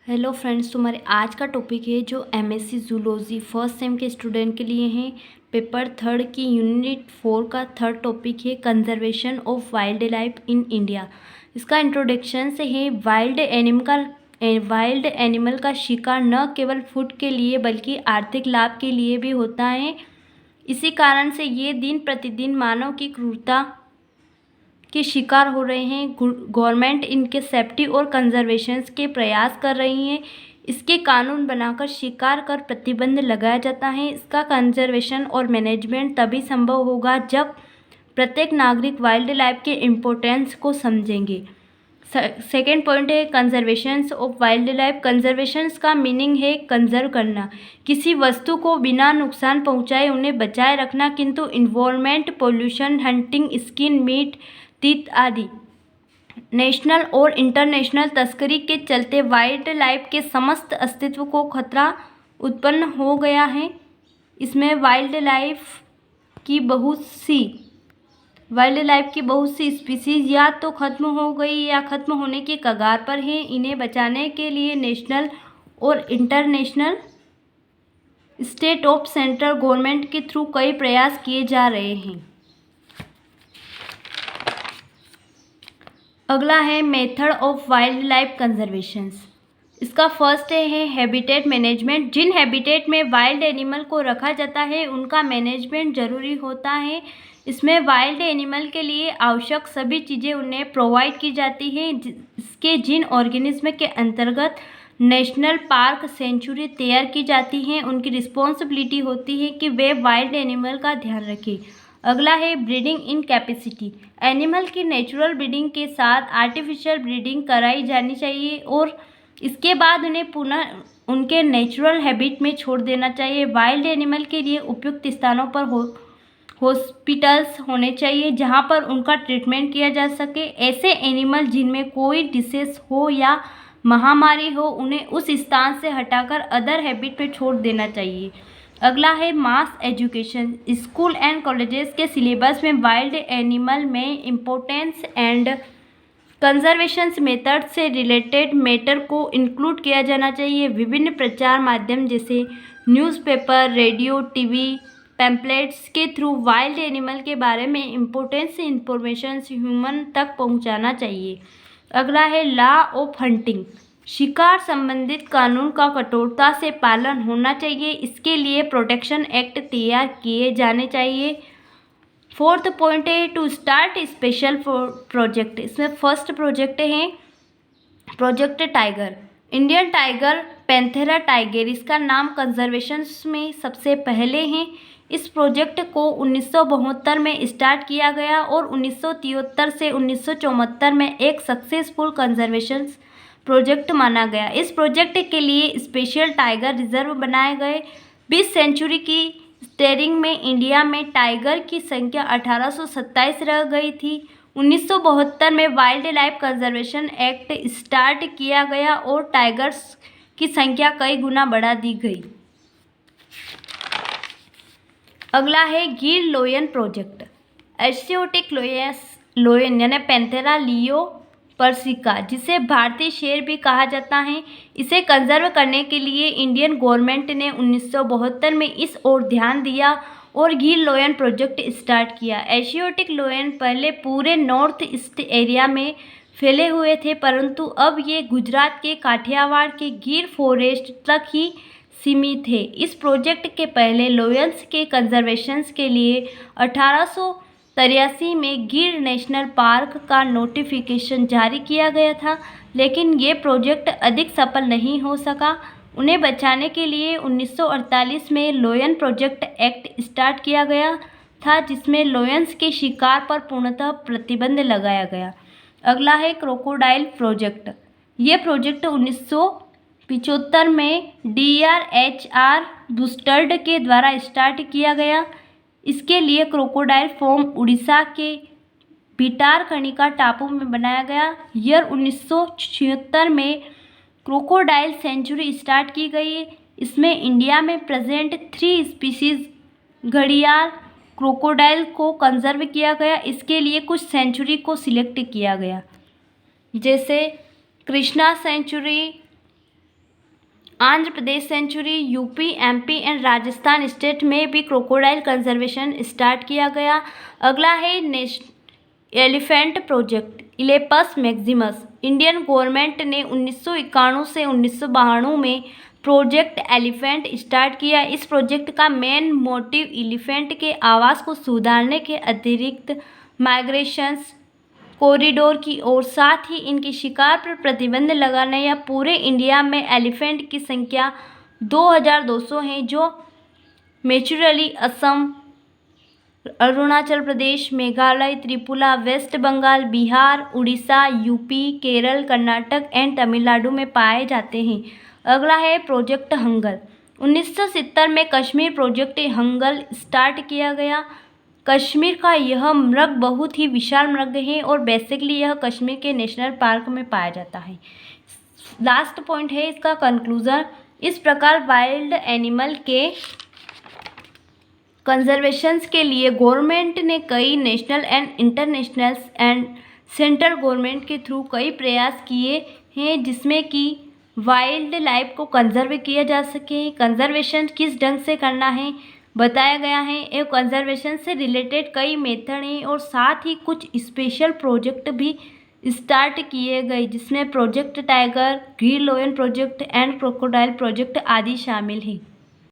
Hello friends, तुम्हारे आज का टॉपिक है जो एमएससी जूलॉजी फर्स्ट सेम के स्टूडेंट के लिए हैं। पेपर थर्ड की यूनिट 4 का थर्ड टॉपिक है conservation of wild life in India. इसका इंट्रोडक्शन से है वाइल्ड एनिमल का शिकार न केवल फूड के लिए बल्कि आर्थिक लाभ के लिए भी होता है। इसी कारण से ये दिन प्रतिदिन मानव की क्रूरता के शिकार हो रहे हैं। गवर्नमेंट इनके सेफ्टी और कंजर्वेशन के प्रयास कर रही है। इसके कानून बनाकर शिकार कर प्रतिबंध लगाया जाता है। इसका कंजर्वेशन और मैनेजमेंट तभी संभव होगा जब प्रत्येक नागरिक वाइल्ड लाइफ के इम्पोर्टेंस को समझेंगे। सेकेंड पॉइंट है conservation of wild life. Conservation का मीनिंग है कंजर्व करना, किसी वस्तु को बिना नुकसान पहुंचाए उन्हें बचाए रखना। किंतु environment, pollution, hunting, skin, meat, तीत आदि नेशनल और इंटरनेशनल तस्करी के चलते वाइल्ड लाइफ के समस्त अस्तित्व को खतरा उत्पन्न हो गया है। इसमें वाइल्ड लाइफ की बहुत सी स्पीसीज या तो खत्म हो गई या खत्म होने के कगार पर हैं। इन्हें बचाने के लिए नेशनल और इंटरनेशनल, स्टेट और सेंट्रल गवर्नमेंट के थ्रू कई प्रयास किए जा रहे हैं। अगला है method of wild life conservation. इसका फर्स्ट है हैबिटेट मैनेजमेंट। जिन हैबिटेट में वाइल्ड एनिमल को रखा जाता है उनका मैनेजमेंट जरूरी होता है। इसमें वाइल्ड एनिमल के लिए आवश्यक सभी चीज़ें उन्हें प्रोवाइड की जाती हैं। इसके जिन ऑर्गेनिज्म के अंतर्गत नेशनल पार्क, सेंचुरी तैयार की जाती हैं उनकी रिस्पॉन्सिबिलिटी होती है कि वे वाइल्ड एनिमल का ध्यान रखें। अगला है ब्रीडिंग इन कैपेसिटी। एनिमल की नेचुरल ब्रीडिंग के साथ आर्टिफिशियल ब्रीडिंग कराई जानी चाहिए और इसके बाद उन्हें पुनः उनके नेचुरल हैबिट में छोड़ देना चाहिए। वाइल्ड एनिमल के लिए उपयुक्त स्थानों पर हॉस्पिटल्स होने चाहिए जहां पर उनका ट्रीटमेंट किया जा सके। ऐसे एनिमल जिनमें कोई डिसीज हो या महामारी हो उन्हें उस स्थान से हटाकर अदर हैबिट पे छोड़ देना चाहिए। अगला है मास एजुकेशन। स्कूल एंड कॉलेजेस के सिलेबस में वाइल्ड एनिमल में इम्पोर्टेंस एंड कंजर्वेशन मेथड से रिलेटेड मैटर को इंक्लूड किया जाना चाहिए। विभिन्न प्रचार माध्यम जैसे न्यूज़पेपर, रेडियो, टीवी, पैम्पलेट्स के थ्रू वाइल्ड एनिमल के बारे में इम्पोर्टेंस इंफॉर्मेशन ह्यूमन तक पहुंचाना चाहिए। अगला है लॉ ऑफ हंटिंग। शिकार संबंधित कानून का कठोरता से पालन होना चाहिए। इसके लिए प्रोटेक्शन एक्ट तैयार किए जाने चाहिए। फोर्थ पॉइंट है टू स्टार्ट स्पेशल प्रोजेक्ट। इसमें फर्स्ट प्रोजेक्ट है project tiger. Indian tiger, Panthera tiger, इसका नाम कंजर्वेशन में सबसे पहले है। इस प्रोजेक्ट को 1972 में स्टार्ट किया गया और 1973 से 1974 में एक सक्सेसफुल कंजर्वेशन प्रोजेक्ट माना गया। इस प्रोजेक्ट के लिए स्पेशल टाइगर रिजर्व बनाए गए। 20 सेंचुरी की स्टेरिंग में इंडिया में टाइगर की संख्या 1827 रह गई थी। 1972 में wild life conservation act start किया गया और टाइगर्स की संख्या कई गुना बढ़ा दी गई। अगला है गिर लोयन प्रोजेक्ट। एशियोटिक लोयन यानी पैंथेरा लियो पर्सिका, जिसे भारतीय शेर भी कहा जाता है, इसे कंजर्व करने के लिए इंडियन गवर्नमेंट ने 1972 में इस ओर ध्यान दिया और गिर लोयन प्रोजेक्ट स्टार्ट किया। एशियोटिक लोयन पहले पूरे नॉर्थ ईस्ट एरिया में फैले हुए थे, परंतु अब ये गुजरात के काठियावाड़ के गिर फॉरेस्ट तक ही सीमित है। इस प्रोजेक्ट के पहले लोयंस के कंजर्वेशन के लिए 1883 में गिर नेशनल पार्क का नोटिफिकेशन जारी किया गया था, लेकिन ये प्रोजेक्ट अधिक सफल नहीं हो सका। उन्हें बचाने के लिए 1948 में लोयन प्रोजेक्ट एक्ट स्टार्ट किया गया था, जिसमें लोयंस के शिकार पर पूर्णतः प्रतिबंध लगाया गया। अगला है क्रोकोडाइल प्रोजेक्ट। ये प्रोजेक्ट 1975 में DRHR बुस्टर्ड के द्वारा स्टार्ट किया गया। इसके लिए क्रोकोडाइल फॉर्म उड़ीसा के भिटारकनिका टापू में बनाया गया। ईयर 1976 में क्रोकोडाइल सेंचुरी स्टार्ट की गई। इसमें इंडिया में प्रेजेंट 3 स्पीसीज घड़ियाल क्रोकोडाइल को कंजर्व किया गया। इसके लिए कुछ सेंचुरी को सिलेक्ट किया गया, जैसे Krishna sanctuary, Andhra Pradesh sanctuary, UP, MP and Rajasthan state में भी क्रोकोडाइल कंजर्वेशन स्टार्ट किया गया। अगला है elephant project, Elephas maximus. Indian government ने 1991 से 1992 में प्रोजेक्ट एलिफेंट स्टार्ट किया। इस प्रोजेक्ट का मेन मोटिव एलिफेंट के आवास को सुधारने के अतिरिक्त माइग्रेशंस कॉरिडोर की ओर, साथ ही इनकी शिकार पर प्रतिबंध लगाना या पूरे इंडिया में एलिफेंट की संख्या 2200 है जो naturally Assam, Arunachal Pradesh, Meghalaya, Tripura, West Bengal, Bihar, Orissa, UP, Kerala, Karnataka and Tamil Nadu में पाए जाते हैं। अगला है प्रोजेक्ट हंगल। 1970 में कश्मीर प्रोजेक्ट हंगल स्टार्ट किया गया। कश्मीर का यह मृग बहुत ही विशाल मृग है और बेसिकली यह कश्मीर के नेशनल पार्क में पाया जाता है। लास्ट पॉइंट है इसका कंक्लूजन। इस प्रकार वाइल्ड एनिमल के कंजर्वेशंस के लिए गवर्नमेंट ने कई national and international and central government के थ्रू कई प्रयास किए हैं जिसमें कि वाइल्ड लाइफ को कंजर्व किया जा सके। कंजर्वेशन किस ढंग से करना है बताया गया है। ये कंजर्वेशन से रिलेटेड कई मेथड हैं और साथ ही कुछ स्पेशल प्रोजेक्ट भी स्टार्ट किए गए जिसमें project tiger, green lion project and crocodile project आदि शामिल हैं।